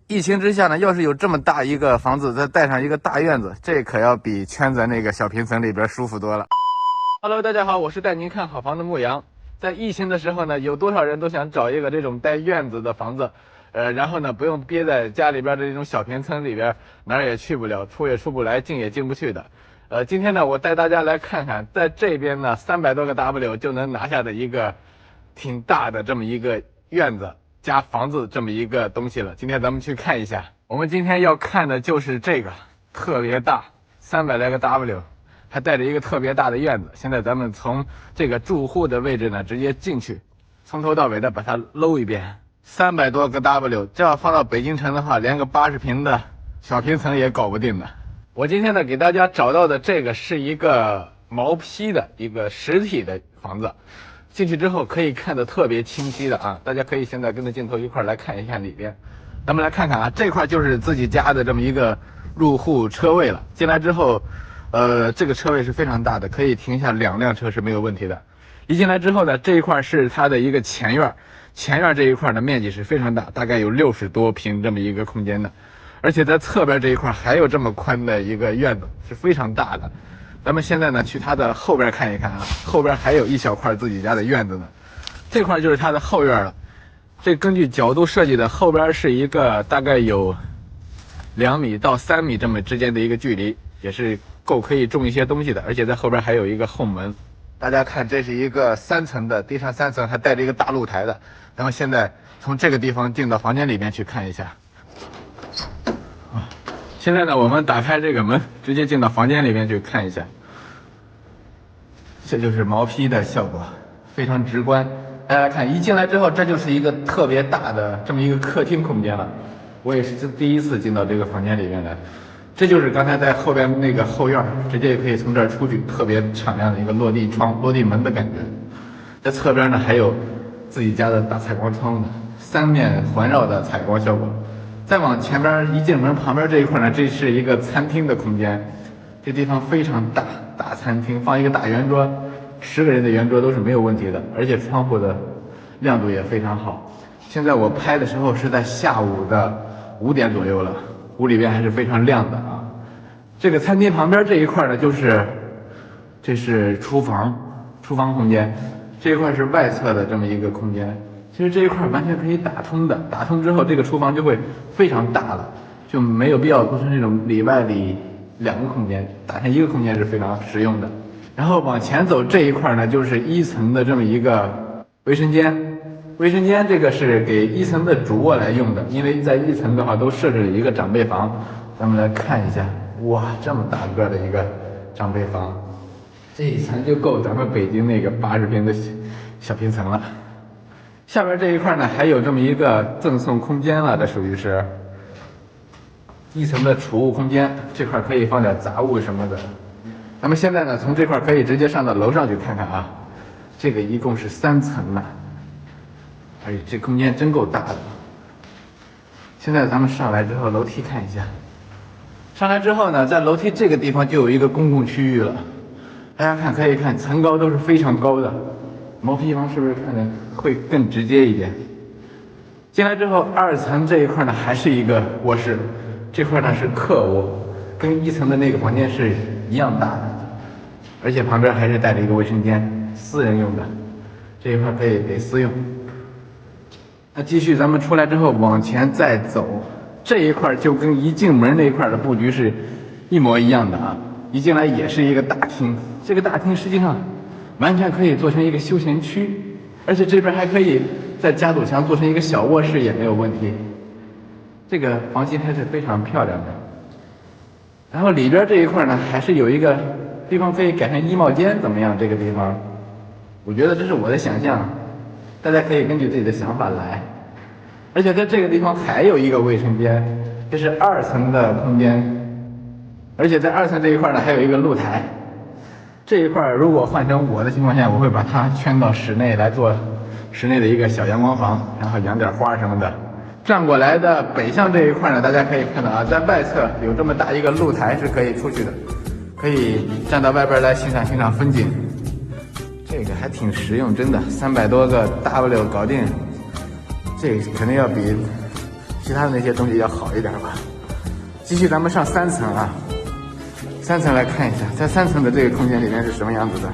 疫情之下呢，要是有这么大一个房子，再带上一个大院子，这可要比圈在那个小平层里边舒服多了。Hello， 大家好，我是带您看好房的牧羊。在疫情的时候呢，有多少人都想找一个这种带院子的房子，然后呢不用憋在家里边的这种小平层里边，哪儿也去不了，出也出不来，进也进不去的。今天呢，我带大家来看看，在这边呢300多个 W 就能拿下的一个挺大的这么一个院子加房子这么一个东西了。今天咱们去看一下，我们今天要看的就是这个特别大，300来个 W。还带着一个特别大的院子。现在咱们从这个住户的位置呢，直接进去，从头到尾的把它搂一遍。300多个 W， 这要放到北京城的话，连个80平的小平层也搞不定的。我今天呢，给大家找到的这个是一个毛坯的一个实体的房子，进去之后可以看得特别清晰的啊，大家可以现在跟着镜头一块来看一下里边。咱们来看看啊，这块就是自己家的这么一个入户车位了。进来之后。这个车位是非常大的，可以停下2辆车是没有问题的。一进来之后呢，这一块是它的一个前院，前院这一块的面积是非常大，大概有60多平这么一个空间的，而且在侧边这一块还有这么宽的一个院子，是非常大的。咱们现在呢去它的后边看一看啊，后边还有一小块自己家的院子呢，这块就是它的后院了。这根据角度设计的，后边是一个大概有2米到3米这么之间的一个距离，也是够可以种一些东西的，而且在后边还有一个后门。大家看，这是一个3层的，地上3层还带着一个大露台的。咱们现在从这个地方进到房间里面去看一下。现在呢，我们打开这个门，直接进到房间里面去看一下。这就是毛坯的效果，非常直观。大家看，一进来之后，这就是一个特别大的这么一个客厅空间了。我也是第一次进到这个房间里面来。这就是刚才在后边那个后院，直接可以从这儿出去，特别敞亮的一个落地窗、落地门的感觉。在侧边呢，还有自己家的大采光窗的，3面环绕的采光效果。再往前边一进门，旁边这一块呢，这是一个餐厅的空间，这地方非常大，大餐厅放一个大圆桌，10个人的圆桌都是没有问题的，而且窗户的亮度也非常好。现在我拍的时候是在下午的5点左右了。屋里边还是非常亮的啊。这个餐厅旁边这一块呢，这是厨房空间，这一块是外侧的这么一个空间。其实这一块完全可以打通的，打通之后这个厨房就会非常大了，就没有必要做成这种里外里2个空间，打成1个空间是非常实用的。然后往前走这一块呢，就是1层的这么一个卫生间。卫生间这个是给1层的主卧来用的，因为在1层的话都设置了一个长辈房。咱们来看一下，哇，这么大个的一个长辈房，这一层就够咱们北京那个80平的小平层了。下边这一块呢，还有这么一个赠送空间了，这属于是1层的储物空间，这块可以放点杂物什么的。咱们现在呢，从这块可以直接上到楼上去看看啊，这个一共是3层呢。而且这空间真够大的。现在咱们上来之后，楼梯看一下。上来之后呢，在楼梯这个地方就有一个公共区域了。大家看，可以看层高都是非常高的，毛坯房是不是看着会更直接一点？进来之后，2层这一块呢还是一个卧室，这块呢是客卧，跟1层的那个房间是一样大的，而且旁边还是带着一个卫生间，私人用的，这一块可以给私用。那继续咱们出来之后往前再走，这一块就跟一进门那一块的布局是一模一样的啊。一进来也是一个大厅，这个大厅实际上完全可以做成一个休闲区，而且这边还可以在夹堵墙做成一个小卧室也没有问题。这个房型还是非常漂亮的。然后里边这一块呢，还是有一个地方可以改成衣帽间，怎么样？这个地方，我觉得这是我的想象。大家可以根据自己的想法来，而且在这个地方还有一个卫生间，这是2层的空间，而且在2层这一块呢还有一个露台。这一块如果换成我的情况下，我会把它圈到室内来做室内的一个小阳光房，然后养点花什么的。转过来的北向这一块呢，大家可以看到啊，在外侧有这么大一个露台是可以出去的，可以站到外边来欣赏欣赏风景。这个还挺实用，真的，300多个 W 搞定，这个肯定要比其他的那些东西要好一点吧。继续咱们上3层啊，3层来看一下，在3层的这个空间里面是什么样子的。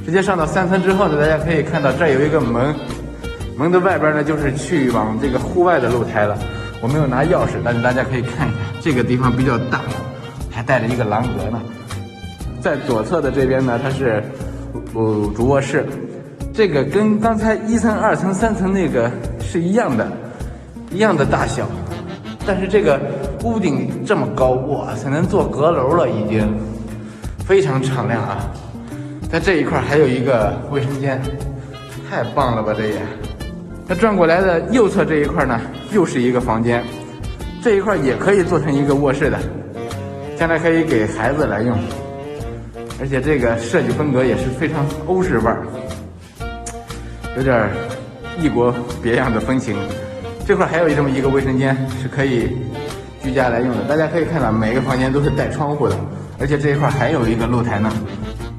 直接上到3层之后呢，大家可以看到这儿有一个门，门的外边呢就是去往这个户外的露台了。我没有拿钥匙，但是大家可以看一下，这个地方比较大，还带着一个廊格呢。在左侧的这边呢，它是主卧室，这个跟刚才1层、2层、3层那个是一样的大小，但是这个屋顶这么高，哇塞，能做阁楼了，已经非常敞亮啊。在这一块还有一个卫生间，太棒了吧这也。那转过来的右侧这一块呢，又是一个房间，这一块也可以做成一个卧室的，将来可以给孩子来用。而且这个设计风格也是非常欧式味儿，有点异国别样的风情。这块还有这么一个卫生间，是可以居家来用的。大家可以看到每个房间都是带窗户的，而且这一块还有一个露台呢。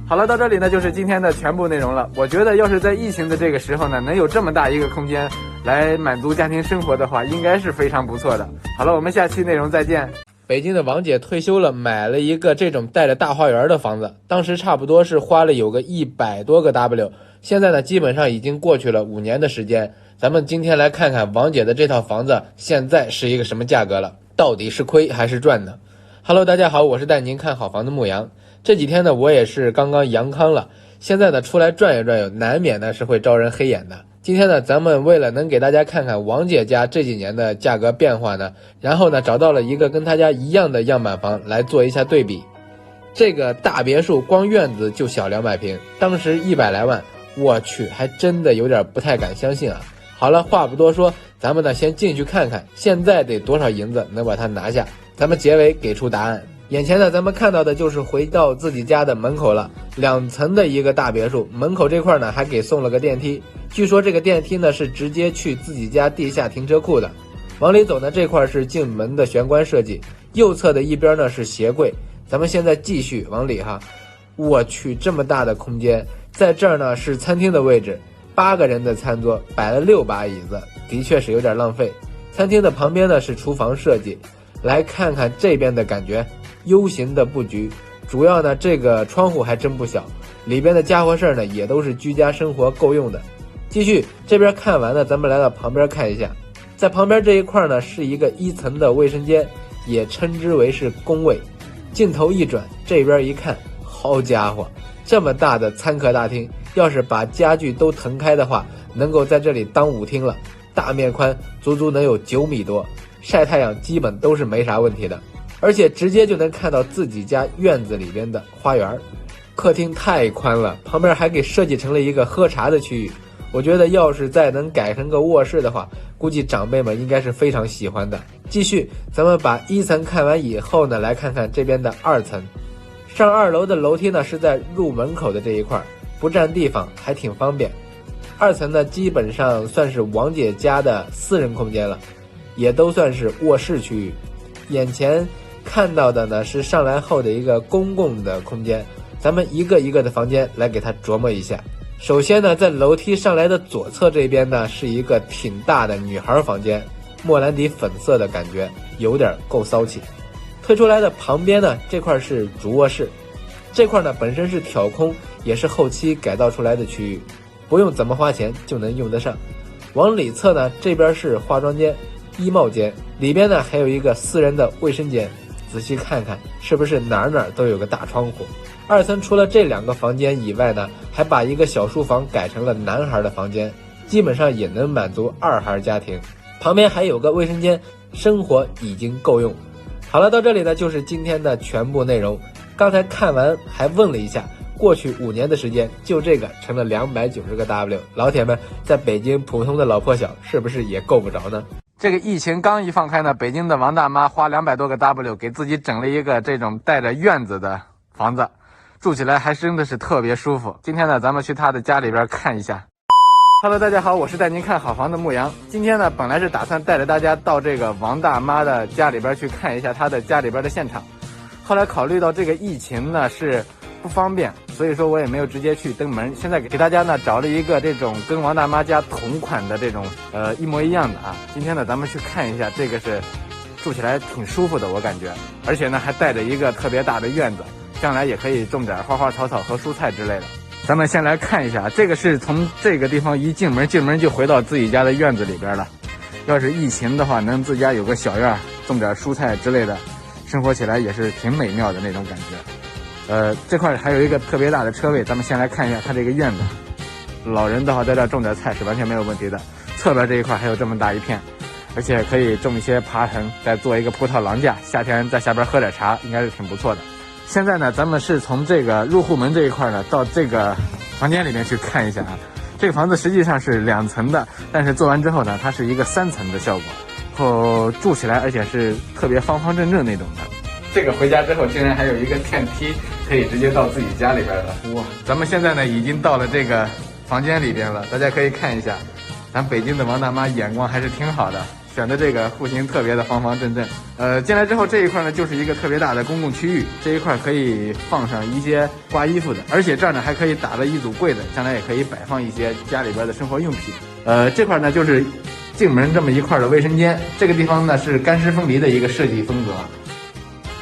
好了，到这里呢就是今天的全部内容了。我觉得要是在疫情的这个时候呢，能有这么大一个空间来满足家庭生活的话，应该是非常不错的。好了，我们下期内容再见。北京的王姐退休了，买了一个这种带着大花园的房子，当时差不多是花了有个100多个 W， 现在呢基本上已经过去了5年的时间。咱们今天来看看王姐的这套房子现在是一个什么价格了，到底是亏还是赚呢？ Hello， 大家好，我是带您看好房的牧羊。这几天呢我也是刚刚阳康了，现在呢出来转悠转悠，难免呢是会招人黑眼的。今天呢咱们为了能给大家看看王姐家这几年的价格变化呢，然后呢找到了一个跟他家一样的样板房来做一下对比。这个大别墅光院子就小200平，当时100来万，我去，还真的有点不太敢相信啊。好了，话不多说，咱们呢先进去看看现在得多少银子能把它拿下，咱们结尾给出答案。眼前呢咱们看到的就是回到自己家的门口了，2层的一个大别墅，门口这块呢还给送了个电梯，据说这个电梯呢是直接去自己家地下停车库的。往里走呢，这块是进门的玄关设计，右侧的一边呢是鞋柜。咱们现在继续往里哈，我去，这么大的空间，在这儿呢是餐厅的位置，8个人的餐桌，摆了6把椅子，的确是有点浪费。餐厅的旁边呢是厨房设计，来看看这边的感觉，U型的布局，主要呢这个窗户还真不小，里边的家伙事儿呢也都是居家生活够用的。继续这边看完了，咱们来到旁边看一下，在旁边这一块呢是一个1层的卫生间，也称之为是公卫。镜头一转，这边一看，好家伙，这么大的餐客大厅，要是把家具都腾开的话，能够在这里当舞厅了。大面宽足足能有9米多，晒太阳基本都是没啥问题的，而且直接就能看到自己家院子里边的花园。客厅太宽了，旁边还给设计成了一个喝茶的区域，我觉得要是再能改成个卧室的话，估计长辈们应该是非常喜欢的。继续咱们把1层看完以后呢，来看看这边的2层。上2楼的楼梯呢是在入门口的这一块，不占地方，还挺方便。2层呢基本上算是王姐家的私人空间了，也都算是卧室区域。眼前看到的呢是上来后的一个公共的空间，咱们一个一个的房间来给它琢磨一下。首先呢，在楼梯上来的左侧这边呢是一个挺大的女孩房间，莫兰迪粉色的感觉，有点够骚气。推出来的旁边呢，这块是主卧室，这块呢本身是挑空，也是后期改造出来的区域，不用怎么花钱就能用得上。往里侧呢，这边是化妆间、衣帽间，里边呢还有一个私人的卫生间，仔细看看是不是哪儿都有个大窗户。2层除了这2个房间以外呢，还把一个小书房改成了男孩的房间，基本上也能满足2孩家庭。旁边还有个卫生间，生活已经够用。好了，到这里呢就是今天的全部内容。刚才看完还问了一下，过去5年的时间，就这个成了290个 W， 老铁们在北京普通的老破小是不是也够不着呢？这个疫情刚一放开呢，北京的王大妈花200多个 W 给自己整了一个这种带着院子的房子，住起来还真的是特别舒服。今天呢咱们去她的家里边看一下。Hello， 大家好，我是带您看好房的牧羊。今天呢，本来是打算带着大家到这个王大妈的家里边去看一下她的家里边的现场，后来考虑到这个疫情呢是不方便，所以说我也没有直接去登门。现在给大家呢找了一个这种跟王大妈家同款的这种一模一样的啊。今天呢咱们去看一下，这个是住起来挺舒服的，我感觉，而且呢还带着一个特别大的院子，将来也可以种点花花草草和蔬菜之类的。咱们先来看一下，这个是从这个地方一进门就回到自己家的院子里边了。要是疫情的话，能自家有个小院，种点蔬菜之类的，生活起来也是挺美妙的那种感觉。这块还有一个特别大的车位，咱们先来看一下它这个院子。老人的话在这种点菜是完全没有问题的。侧边这一块还有这么大一片，而且可以种一些爬藤，再做一个葡萄廊架，夏天在下边喝点茶，应该是挺不错的。现在呢，咱们是从这个入户门这一块呢，到这个房间里面去看一下啊。这个房子实际上是2层的，但是做完之后呢，它是一个3层的效果，后住起来而且是特别方方正正那种的。这个回家之后竟然还有一个电梯，可以直接到自己家里边了。哇，咱们现在呢已经到了这个房间里边了，大家可以看一下，咱北京的王大妈眼光还是挺好的，选的这个户型特别的方方正正。进来之后这一块呢就是一个特别大的公共区域，这一块可以放上一些挂衣服的，而且这儿呢还可以打了一组柜子，将来也可以摆放一些家里边的生活用品。这块呢就是进门这么一块的卫生间，这个地方呢是干湿分离的一个设计风格，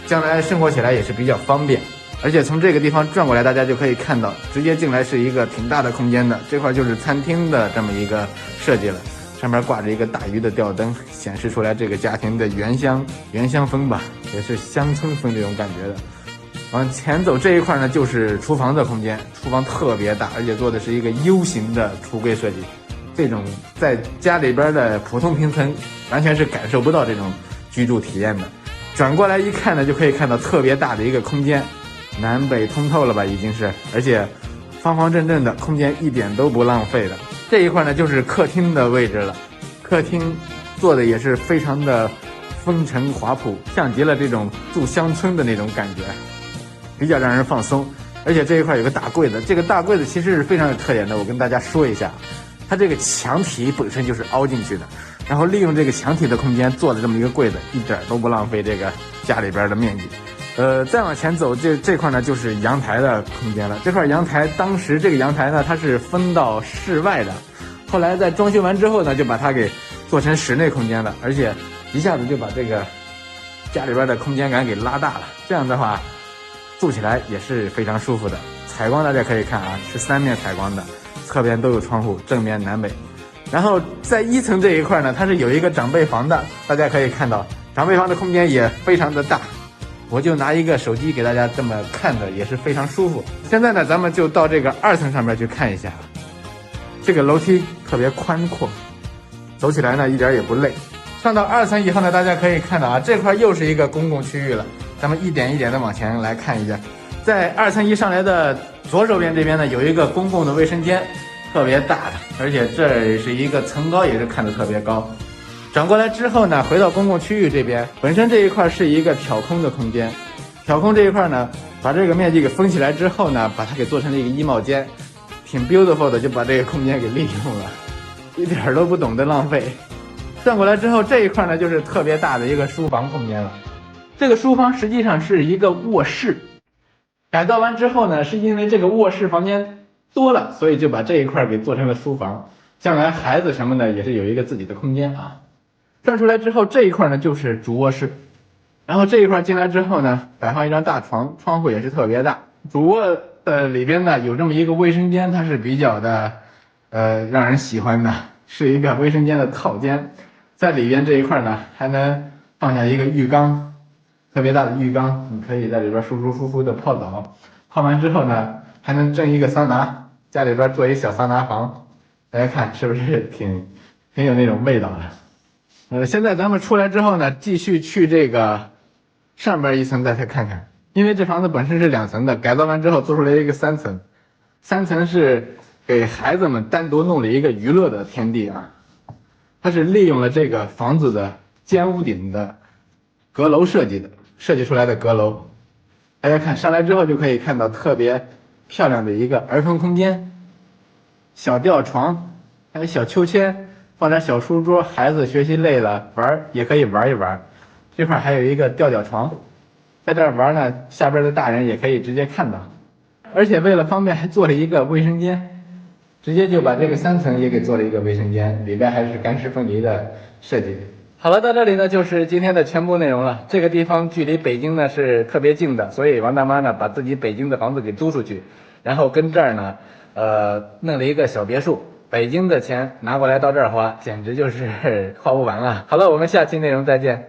将来生活起来也是比较方便。而且从这个地方转过来，大家就可以看到，直接进来是一个挺大的空间的，这块就是餐厅的这么一个设计了。上面挂着一个大鱼的吊灯，显示出来这个家庭的原乡风吧，也是乡村风这种感觉的。往前走这一块呢，就是厨房的空间，厨房特别大，而且做的是一个 U 型的橱柜设计。这种在家里边的普通平层，完全是感受不到这种居住体验的。转过来一看呢，就可以看到特别大的一个空间，南北通透了吧，已经是，而且方方正正的空间，一点都不浪费的。这一块呢就是客厅的位置了，客厅做的也是非常的风尘华朴，像极了这种住乡村的那种感觉，比较让人放松。而且这一块有个大柜子，这个大柜子其实是非常有特点的，我跟大家说一下，它这个墙体本身就是凹进去的，然后利用这个墙体的空间做了这么一个柜子，一点都不浪费这个家里边的面积。再往前走，这块呢就是阳台的空间了。这块阳台当时这个阳台呢，它是分到室外的，后来在装修完之后呢，就把它给做成室内空间了，而且一下子就把这个家里边的空间感给拉大了。这样的话，住起来也是非常舒服的。采光大家可以看啊，是3面采光的，侧边都有窗户，正面南北。然后在1层这一块呢，它是有一个长辈房的，大家可以看到长辈房的空间也非常的大。我就拿一个手机给大家这么看的，也是非常舒服。现在呢，咱们就到这个2层上面去看一下，这个楼梯特别宽阔，走起来呢一点也不累。上到2层以后呢，大家可以看到啊，这块又是一个公共区域了。咱们一点一点的往前来看一下，在2层一上来的左手边这边呢，有一个公共的卫生间，特别大的，而且这是一个层高也是看得特别高。转过来之后呢，回到公共区域这边，本身这一块是一个挑空的空间，挑空这一块呢，把这个面积给封起来之后呢，把它给做成了一个衣帽间，挺 beautiful 的，就把这个空间给利用了，一点都不懂得浪费。转过来之后，这一块呢就是特别大的一个书房空间了。这个书房实际上是一个卧室，改造完之后呢，是因为这个卧室房间多了，所以就把这一块给做成了书房，将来孩子什么的也是有一个自己的空间啊。转出来之后，这一块呢就是主卧室，然后这一块进来之后呢，摆放一张大床，窗户也是特别大。主卧的里边呢有这么一个卫生间，它是比较的让人喜欢的，是一个卫生间的套间。在里边这一块呢还能放下一个浴缸，特别大的浴缸，你可以在里边舒舒服服的泡澡，泡完之后呢还能蒸一个桑拿，家里边做一小桑拿房，大家看是不是挺有那种味道的。现在咱们出来之后呢，继续去这个上边1层再看看，因为这房子本身是2层的，改造完之后做出来一个3层，3层是给孩子们单独弄了一个娱乐的天地啊。它是利用了这个房子的尖屋顶的阁楼设计出来的阁楼。大家看上来之后就可以看到特别漂亮的一个儿童空间，小吊床，还有小秋千，放点小书桌，孩子学习累了玩也可以玩一玩。这块还有一个吊床，在这儿玩呢，下边的大人也可以直接看到。而且为了方便还做了一个卫生间，直接就把这个3层也给做了一个卫生间，里边还是干湿分离的设计。好了，到这里呢就是今天的全部内容了。这个地方距离北京呢是特别近的，所以王大妈呢把自己北京的房子给租出去，然后跟这儿呢弄了一个小别墅。北京的钱拿过来到这儿花，简直就是花不完了。好了，我们下期内容再见。